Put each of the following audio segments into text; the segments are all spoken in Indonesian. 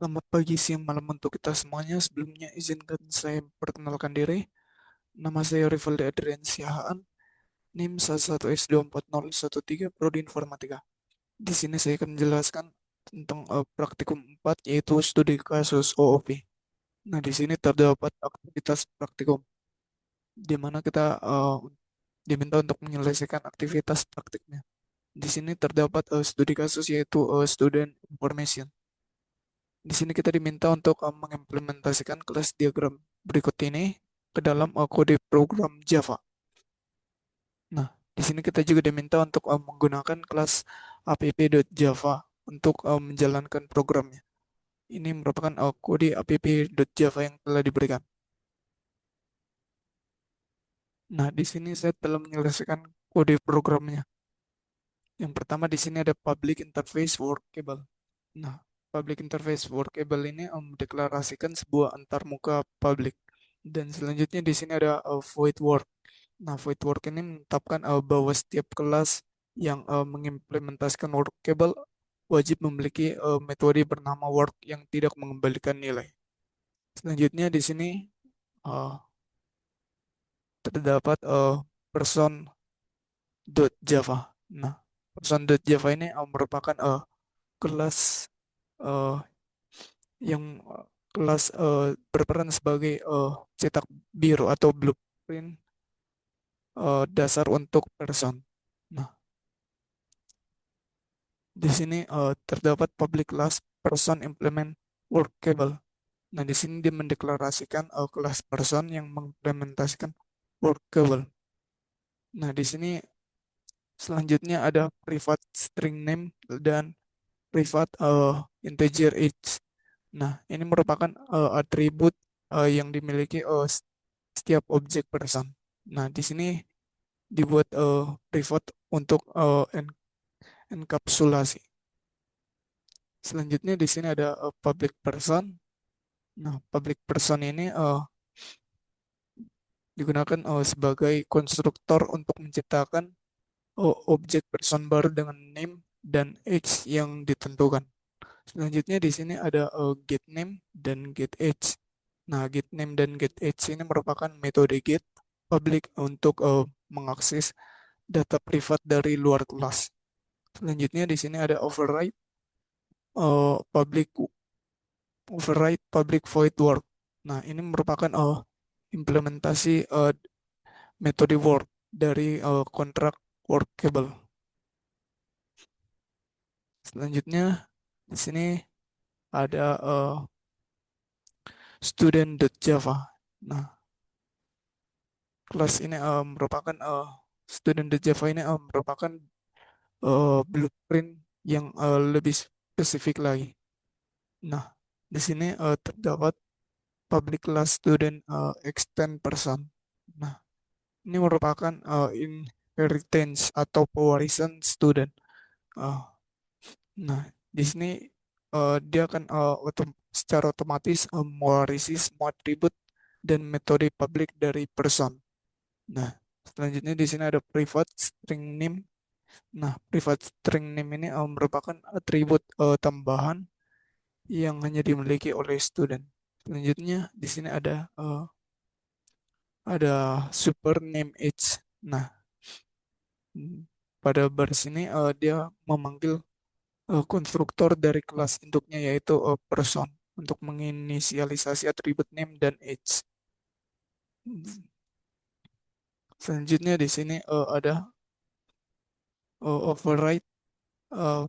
Selamat pagi, siang, malam untuk kita semuanya. Sebelumnya izinkan saya perkenalkan diri. Nama saya Rivaldi Adrian Siahaan, NIM 11S240113 Prodi Informatika. Di sini saya akan menjelaskan tentang praktikum 4 yaitu studi kasus OOP. Nah, di sini terdapat aktivitas praktikum di mana kita diminta untuk menyelesaikan aktivitas praktiknya. Di sini terdapat studi kasus yaitu student information. Di sini kita diminta untuk mengimplementasikan kelas diagram berikut ini ke dalam kode program Java. Nah, di sini kita juga diminta untuk menggunakan kelas app.java untuk menjalankan programnya. Ini merupakan kode app.java yang telah diberikan. Nah, di sini saya telah menyelesaikan kode programnya. Yang pertama di sini ada public interface workable. Nah, public interface workable ini mendeklarasikan sebuah antarmuka public. Dan selanjutnya di sini ada void work. Nah, void work ini menetapkan bahwa setiap kelas yang mengimplementasikan workable wajib memiliki metode bernama work yang tidak mengembalikan nilai. Selanjutnya di sini uh, terdapat person.java. Nah, person.java ini merupakan kelas uh, yang kelas berperan sebagai cetak biru atau blueprint dasar untuk person. Nah, di sini terdapat public class person implement workable. Nah, di sini dia mendeklarasikan kelas person yang mengimplementasikan workable. Nah, di sini selanjutnya ada private string name dan private integer age. Nah, ini merupakan atribut yang dimiliki setiap objek person. Nah, di sini dibuat private untuk enkapsulasi. Selanjutnya di sini ada public person. Nah, public person ini digunakan sebagai konstruktor untuk menciptakan objek person baru dengan name dan age yang ditentukan. Selanjutnya di sini ada get name dan get age. Nah, get name dan get age ini merupakan metode get public untuk mengakses data privat dari luar kelas. Selanjutnya di sini ada public override public void work. Nah, ini merupakan implementasi metode work dari kontrak workable. Selanjutnya di sini ada student.java. Nah, kelas ini merupakan student.java ini merupakan blueprint yang lebih spesifik lagi. Nah, di sini terdapat public class student extend person. Nah, ini merupakan inheritance atau pewarisan student. Uh, nah, di sini dia akan secara otomatis mewarisi semua atribut dan metode publik dari person. Nah, selanjutnya di sini ada private string name. Nah, private string name ini merupakan atribut tambahan yang hanya dimiliki oleh student. Selanjutnya di sini ada super name age. Nah, pada baris ini dia memanggil konstruktor dari kelas induknya yaitu person untuk menginisialisasi atribut name dan age. Selanjutnya di sini ada override uh,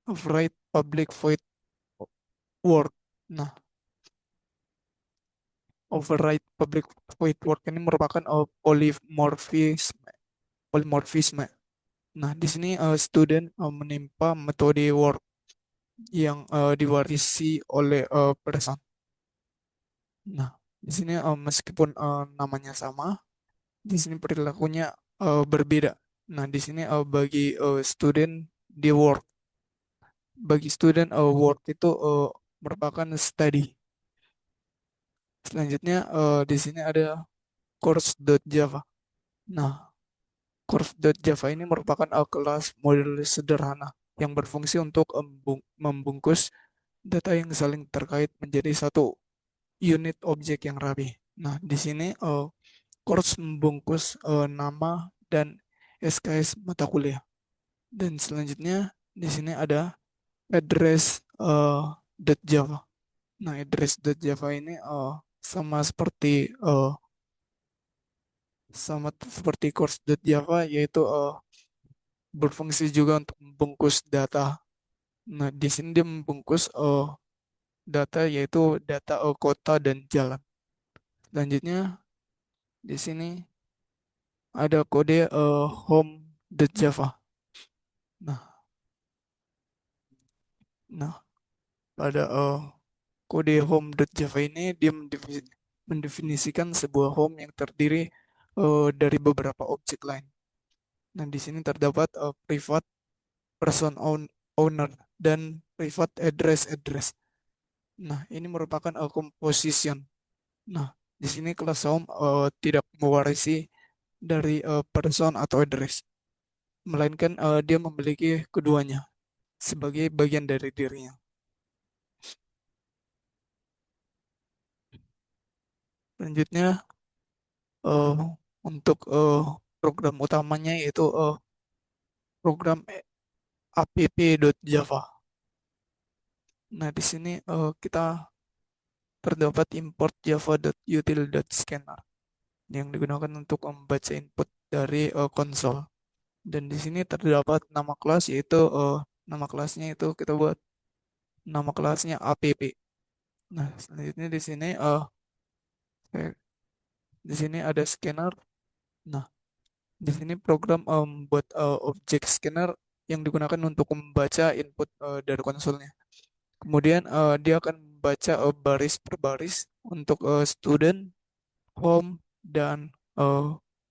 override public void word. Nah, override public void word ini merupakan polymorphisme. Nah, di sini student menimpa metode word yang diwarisi oleh person. Nah, di sini meskipun namanya sama, di sini perilakunya berbeda. Nah, di sini bagi student di work, bagi student work itu merupakan study. Selanjutnya di sini ada course.java. Nah, course.java ini merupakan kelas model sederhana yang berfungsi untuk membungkus data yang saling terkait menjadi satu unit objek yang rapi. Nah, di sini course membungkus nama dan SKS mata kuliah. Dan selanjutnya di sini ada address .java. Nah, address .java ini sama seperti seperti course.java, yaitu berfungsi juga untuk membungkus data. Nah, di sini dia membungkus data, yaitu data kota dan jalan. Selanjutnya di sini ada kode home.java. Nah, nah pada kode home.java ini dia mendefinisikan sebuah home yang terdiri dari beberapa objek lain. Nah, di sini terdapat private owner dan private address. Nah, ini merupakan composition. Nah, di sini kelas home tidak mewarisi dari person atau address, melainkan dia memiliki keduanya sebagai bagian dari dirinya. Selanjutnya eh, untuk program utamanya yaitu program app.java. Nah, di sini kita terdapat import java.util.scanner yang digunakan untuk membaca input dari konsol. Dan di sini terdapat nama kelas, yaitu nama kelasnya itu kita buat nama kelasnya app. Nah, selanjutnya eh, di sini ada scanner. Nah, di sini program buat objek scanner yang digunakan untuk membaca input dari konsolnya. Kemudian dia akan membaca baris per baris untuk student, home, dan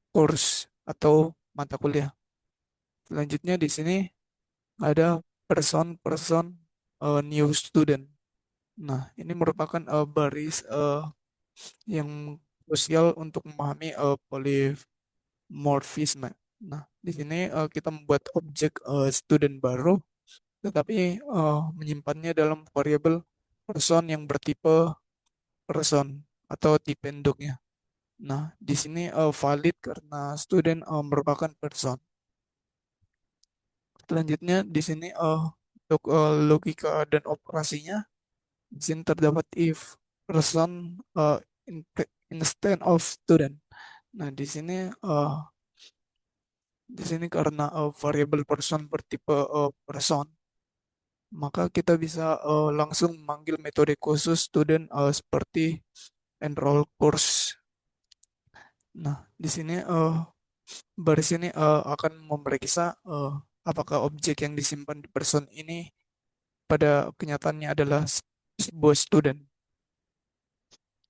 course atau mata kuliah. Selanjutnya di sini ada person-person new student. Nah, ini merupakan baris yang krusial untuk memahami polymorphisme. Nah, di sini kita membuat objek student baru, tetapi menyimpannya dalam variabel person yang bertipe person atau tipe induknya. Nah, di sini valid karena student merupakan person. Selanjutnya di sini untuk logika dan operasinya, di sini terdapat if person instead of student. Nah, di sini karena variabel person bertipe person, maka kita bisa langsung memanggil metode khusus student seperti enroll course. Nah, di sini baris ini akan memeriksa apakah objek yang disimpan di person ini pada kenyataannya adalah sebuah student.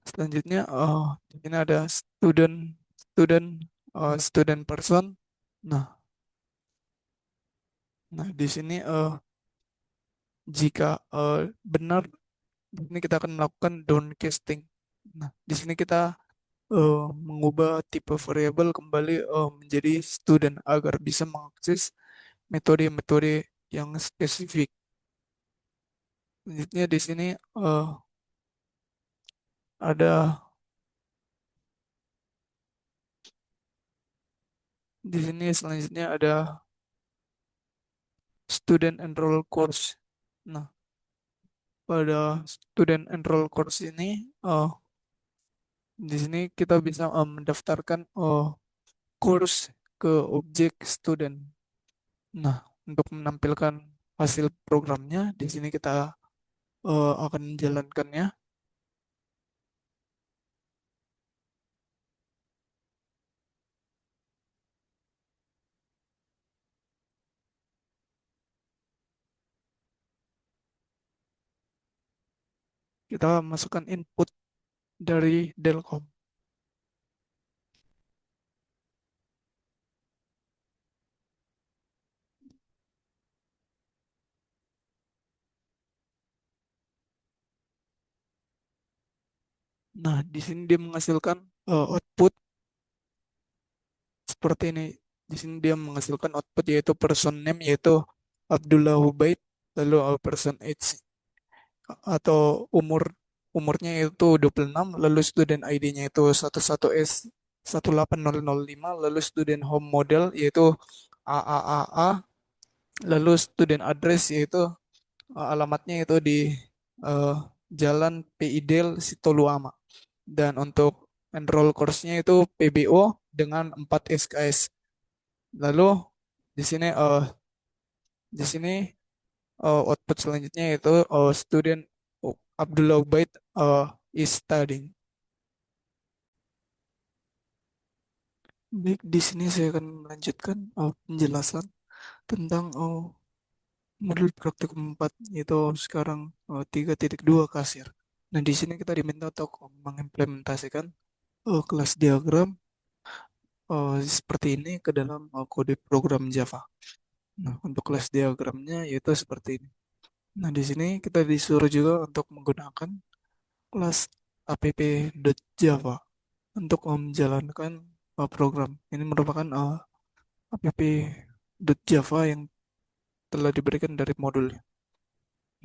Selanjutnya di sini ada student student person. Nah, di sini jika benar, di sini kita akan melakukan downcasting. Nah, di sini kita mengubah tipe variabel kembali menjadi student agar bisa mengakses metode-metode yang spesifik. Selanjutnya di sini ada selanjutnya ada student enroll course. Nah, pada student enroll course ini di sini kita bisa mendaftarkan course ke objek student. Nah, untuk menampilkan hasil programnya, di sini kita akan menjalankannya. Kita masukkan input dari Delcom. Nah, di sini dia menghasilkan output seperti ini. Di sini dia menghasilkan output yaitu person name yaitu Abdullah Hubaid, lalu person age atau umurnya itu 26, lalu student ID-nya itu 11S18005, lalu student home model yaitu AAAA, lalu student address yaitu alamatnya itu di eh, Jalan PIDEL Situluama. Dan untuk enroll course-nya itu PBO dengan 4 SKS. Lalu di sini di sini output selanjutnya yaitu student Abdullah Ubaid is studying. Baik, di sini saya akan melanjutkan penjelasan tentang modul praktikum 4 yaitu sekarang 3.2 kasir. Nah, di sini kita diminta untuk mengimplementasikan kelas diagram seperti ini ke dalam kode program Java. Nah, untuk kelas diagramnya yaitu seperti ini. Nah, di sini kita disuruh juga untuk menggunakan kelas app.java untuk menjalankan program. Ini merupakan app.java yang telah diberikan dari modulnya.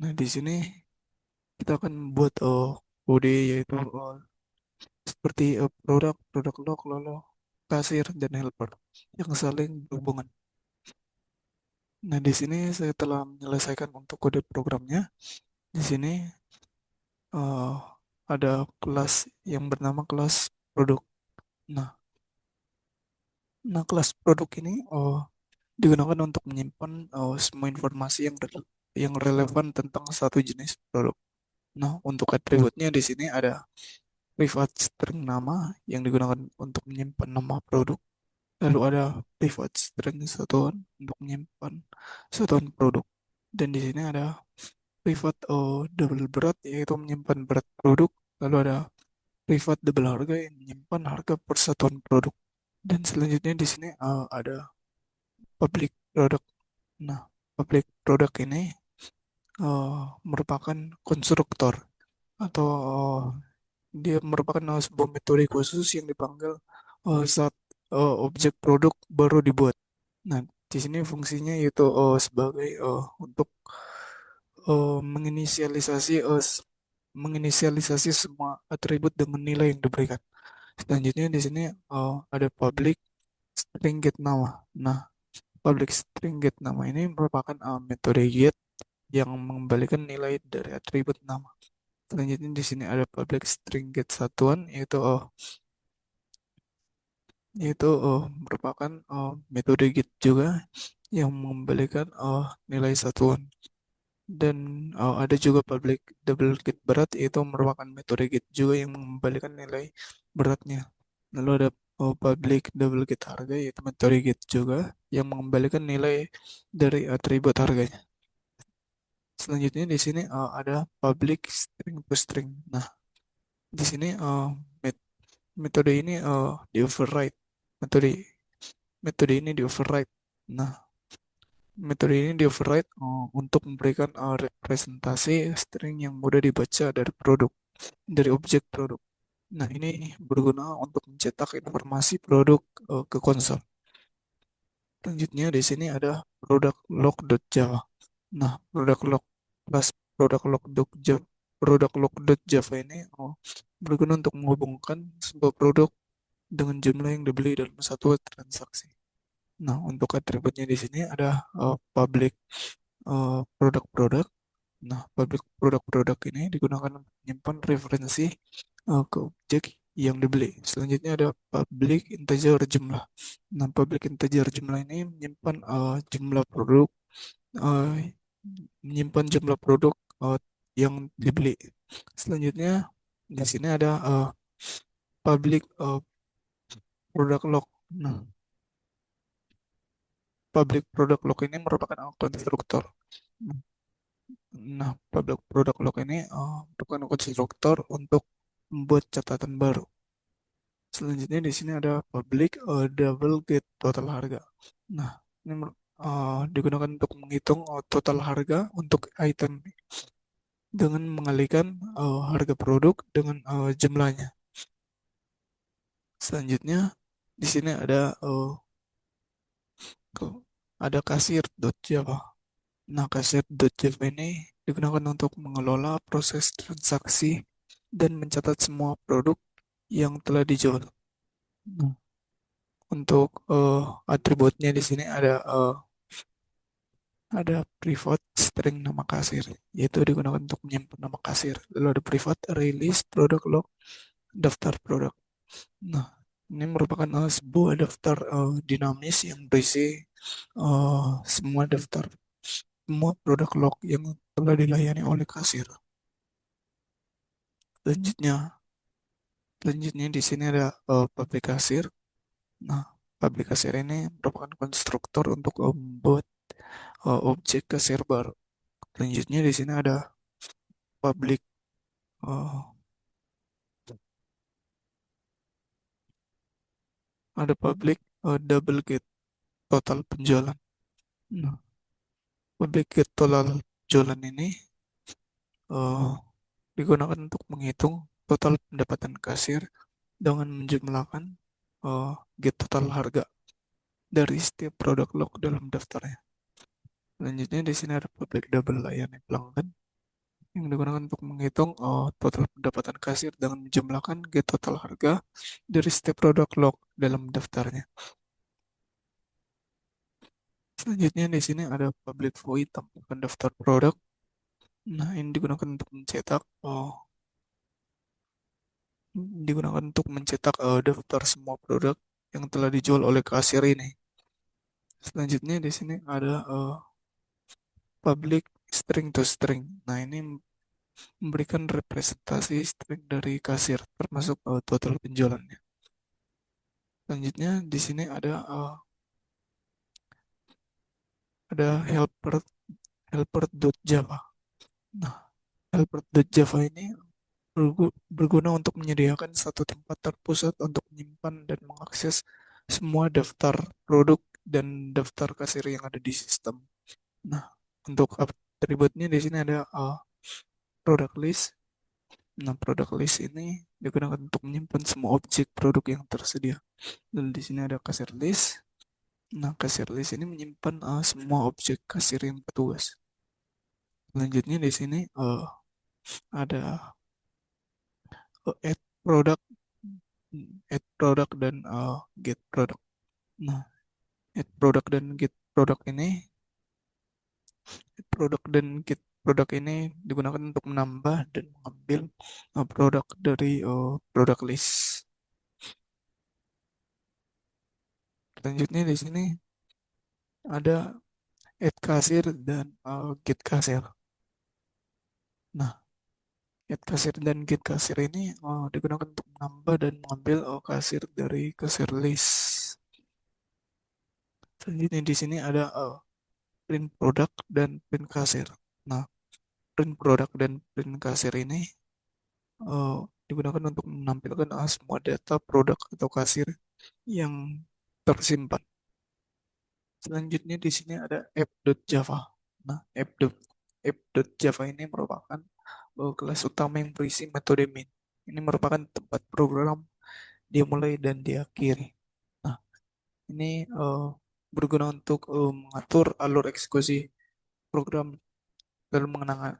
Nah, di sini kita akan membuat kode yaitu seperti produk, produk log, lalu kasir, dan helper yang saling berhubungan. Nah, di sini saya telah menyelesaikan untuk kode programnya. Di sini eh, ada kelas yang bernama kelas produk. Nah, kelas produk ini digunakan untuk menyimpan semua informasi yang relevan tentang satu jenis produk. Nah, untuk atributnya di sini ada private string nama yang digunakan untuk menyimpan nama produk. Lalu ada private string satuan untuk menyimpan satuan produk. Dan di sini ada private double berat yaitu menyimpan berat produk. Lalu ada private double harga yang menyimpan harga persatuan produk. Dan selanjutnya di sini ada public product. Nah, public product ini merupakan konstruktor atau dia merupakan sebuah metode khusus yang dipanggil saat objek produk baru dibuat. Nah, di sini fungsinya yaitu sebagai untuk menginisialisasi semua atribut dengan nilai yang diberikan. Selanjutnya di sini ada public string get nama. Nah, public string get nama ini merupakan metode get yang mengembalikan nilai dari atribut nama. Selanjutnya di sini ada public string get satuan yaitu merupakan metode get juga yang mengembalikan nilai satuan. Dan ada juga public double get berat yaitu merupakan metode get juga yang mengembalikan nilai beratnya. Lalu ada public double get harga yaitu metode get juga yang mengembalikan nilai dari atribut harganya. Selanjutnya di sini ada public string to string. Nah, di sini metode ini di override. Metode metode ini di override. Nah, metode ini di override untuk memberikan representasi string yang mudah dibaca dari objek produk. Nah, ini berguna untuk mencetak informasi produk ke konsol. Selanjutnya di sini ada produk log.java. Nah, produk log.java produk log.java ini berguna untuk menghubungkan sebuah produk dengan jumlah yang dibeli dalam satu transaksi. Nah, untuk atributnya di sini ada public produk-produk. Nah, public produk-produk ini digunakan untuk menyimpan referensi ke objek yang dibeli. Selanjutnya ada public integer jumlah. Nah, public integer jumlah ini jumlah produk, eh, menyimpan jumlah produk yang dibeli. Selanjutnya di sini ada public product log. Nah, public product log ini merupakan konstruktor. Nah, public product log ini merupakan konstruktor untuk membuat catatan baru. Selanjutnya di sini ada public double get total harga. Nah, ini digunakan untuk menghitung total harga untuk item dengan mengalihkan harga produk dengan jumlahnya. Selanjutnya di sini ada kasir.java. Nah, kasir.java ini digunakan untuk mengelola proses transaksi dan mencatat semua produk yang telah dijual. Nah, untuk atributnya di sini ada private string nama kasir, yaitu digunakan untuk menyimpan nama kasir. Lalu ada private release product log, daftar produk. Nah, ini merupakan sebuah daftar dinamis yang berisi semua produk log yang telah dilayani oleh kasir. Selanjutnya, selanjutnya di sini ada public kasir. Nah, public kasir ini merupakan konstruktor untuk membuat objek kasir baru. Selanjutnya di sini public eh, double gate total penjualan. Nah, public gate total penjualan ini eh, digunakan untuk menghitung total pendapatan kasir dengan menjumlahkan eh, gate total harga dari setiap produk log dalam daftarnya. Selanjutnya di sini ada public double layanan pelanggan yang digunakan untuk menghitung total pendapatan kasir dengan menjumlahkan gate total harga dari setiap produk log dalam daftarnya. Selanjutnya di sini ada public void tambahkan daftar produk. Nah, ini digunakan untuk mencetak daftar semua produk yang telah dijual oleh kasir ini. Selanjutnya di sini ada public string to string. Nah, ini memberikan representasi string dari kasir termasuk total penjualannya. Selanjutnya di sini ada helper.java. Nah, helper.java ini berguna untuk menyediakan satu tempat terpusat untuk menyimpan dan mengakses semua daftar produk dan daftar kasir yang ada di sistem. Nah, untuk atributnya di sini ada product list. Nah, product list ini digunakan untuk menyimpan semua objek produk yang tersedia. Dan di sini ada kasir list. Nah, kasir list ini menyimpan semua objek kasir yang petugas. Selanjutnya di sini ada add product, dan get product. Nah, add product dan get product ini, produk dan get produk ini digunakan untuk menambah dan mengambil produk dari product list. Selanjutnya di sini ada add kasir dan get kasir. Nah, add kasir dan get kasir ini digunakan untuk menambah dan mengambil kasir dari kasir list. Selanjutnya di sini ada print produk dan print kasir. Nah, print produk dan print kasir ini eh, digunakan untuk menampilkan semua data produk atau kasir yang tersimpan. Selanjutnya di sini ada app.java. Nah, app.java ini merupakan kelas utama yang berisi metode main. Ini merupakan tempat program dimulai dan diakhiri. Nah, ini berguna untuk mengatur alur eksekusi program dalam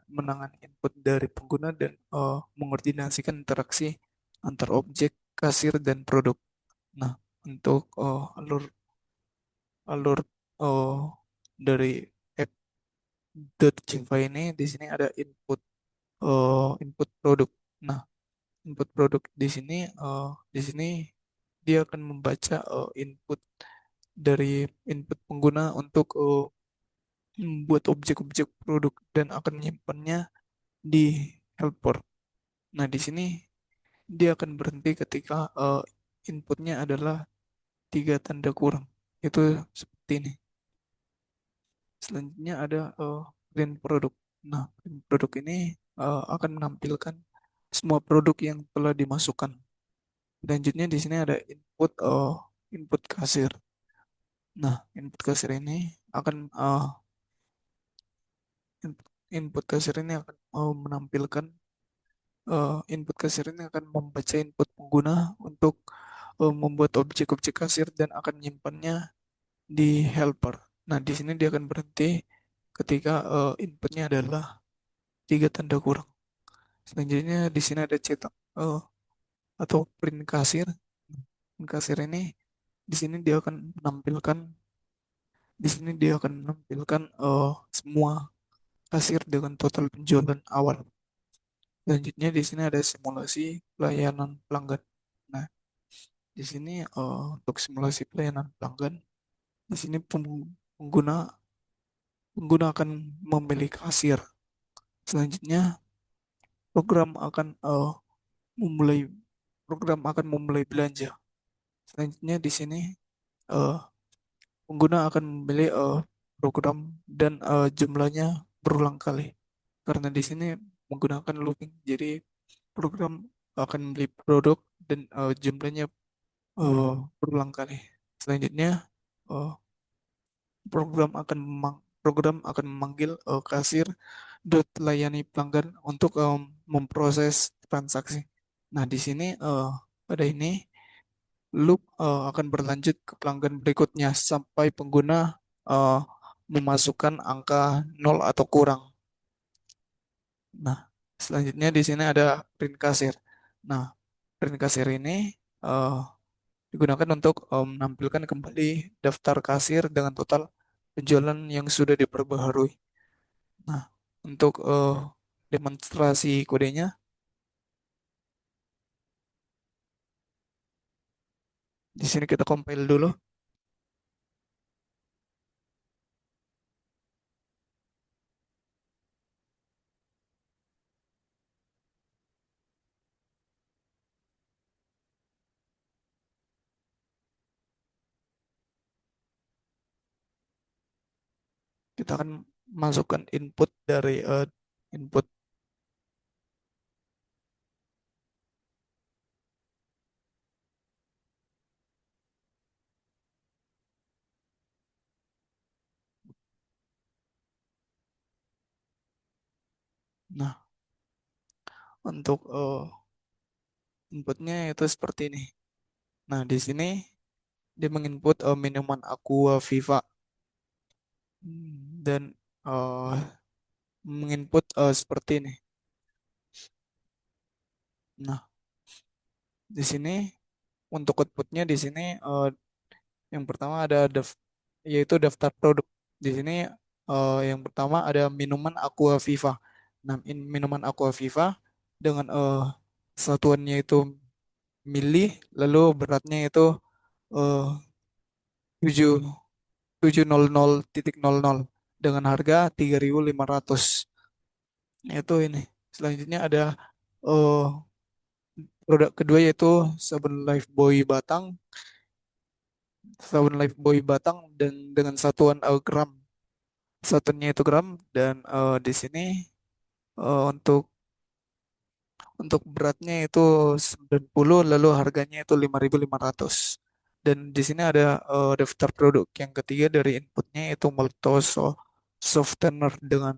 menangani input dari pengguna dan mengkoordinasikan interaksi antar objek, kasir, dan produk. Nah, untuk alur dari app.java ini di sini ada input produk. Nah, input produk di sini dia akan membaca dari input pengguna untuk membuat objek-objek produk dan akan menyimpannya di helper. Nah, di sini dia akan berhenti ketika inputnya adalah tiga tanda kurang. Itu seperti ini. Selanjutnya ada print produk. Nah, print produk ini akan menampilkan semua produk yang telah dimasukkan. Selanjutnya di sini ada input kasir. Nah, input kasir ini akan input kasir ini akan menampilkan input kasir ini akan membaca input pengguna untuk membuat objek-objek kasir dan akan menyimpannya di helper. Nah, di sini dia akan berhenti ketika inputnya adalah tiga tanda kurang. Selanjutnya di sini ada cetak eh, atau print kasir. Print kasir ini di sini dia akan menampilkan semua kasir dengan total penjualan awal. Selanjutnya di sini ada simulasi pelayanan pelanggan. Nah, di sini untuk simulasi pelayanan pelanggan, di sini pengguna pengguna akan memilih kasir. Selanjutnya program akan memulai memulai belanja. Selanjutnya di sini eh, pengguna akan memilih program dan jumlahnya berulang kali. Karena di sini menggunakan looping, jadi program akan membeli produk dan jumlahnya eh, berulang kali. Selanjutnya eh, program akan memanggil kasir dot layani pelanggan untuk memproses transaksi. Nah, di sini pada ini loop akan berlanjut ke pelanggan berikutnya sampai pengguna eh, memasukkan angka nol atau kurang. Nah, selanjutnya di sini ada print kasir. Nah, print kasir ini eh, digunakan untuk menampilkan kembali daftar kasir dengan total penjualan yang sudah diperbaharui. Nah, untuk demonstrasi kodenya, di sini kita compile dulu. Kita akan masukkan input dari input. Nah, untuk inputnya itu seperti ini. Nah, di sini dia menginput minuman Aqua Viva. Dan eh, menginput seperti ini. Nah, di sini untuk outputnya di sini yang pertama yaitu daftar produk. Di sini yang pertama ada minuman Aqua Viva. Nah, minuman Aqua Viva dengan satuannya itu mili, lalu beratnya itu eh, 7 700,00 dengan harga 3.500. Itu ini. Selanjutnya ada eh, produk kedua yaitu Sabun Lifebuoy Batang dan dengan satuan gram. Satuannya itu gram dan di sini untuk beratnya itu 90, lalu harganya itu 5.500. Dan di sini ada daftar produk yang ketiga dari inputnya itu maltose softener dengan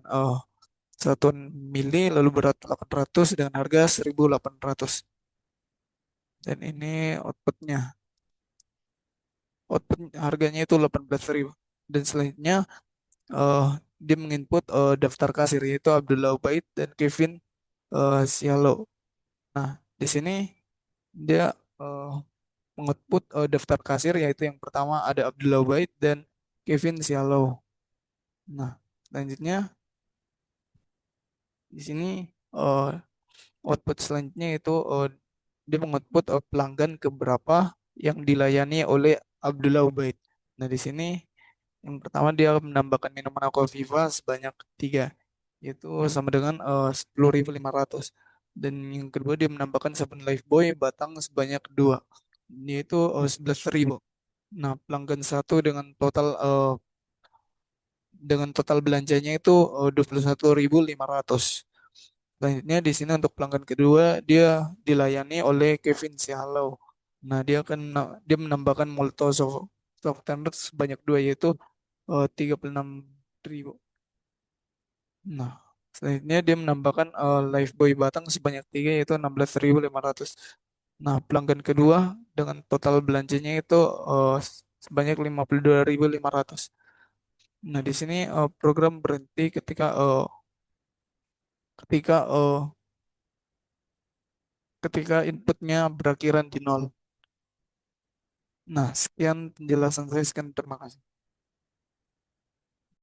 satuan mili lalu berat 800 dengan harga 1.800. Dan ini output harganya itu 18.000. Dan selanjutnya eh, dia menginput daftar kasir yaitu Abdullah Ubaid dan Kevin Sialo. Nah, di sini dia eh, mengoutput daftar kasir yaitu yang pertama ada Abdullah Ubaid dan Kevin Sialo. Nah, selanjutnya di sini eh, output selanjutnya itu dia mengoutput pelanggan ke berapa yang dilayani oleh Abdullah Ubaid. Nah, di sini yang pertama dia menambahkan minuman Aquaviva sebanyak 3, yaitu sama dengan 10.500. Dan yang kedua dia menambahkan sabun Lifebuoy batang sebanyak 2, yaitu 11.000. Nah, pelanggan satu dengan total belanjanya itu 21.500. Selanjutnya di sini untuk pelanggan kedua dia dilayani oleh Kevin Sialau. Nah, dia menambahkan soft tender sebanyak 2 yaitu 36.000. Nah, selanjutnya dia menambahkan Lifebuoy batang sebanyak 3 yaitu 16.500. Nah, pelanggan kedua dengan total belanjanya itu sebanyak 52.500. Nah, di sini program berhenti ketika ketika ketika inputnya berakhiran di nol. Nah, sekian penjelasan saya. Sekian, terima kasih.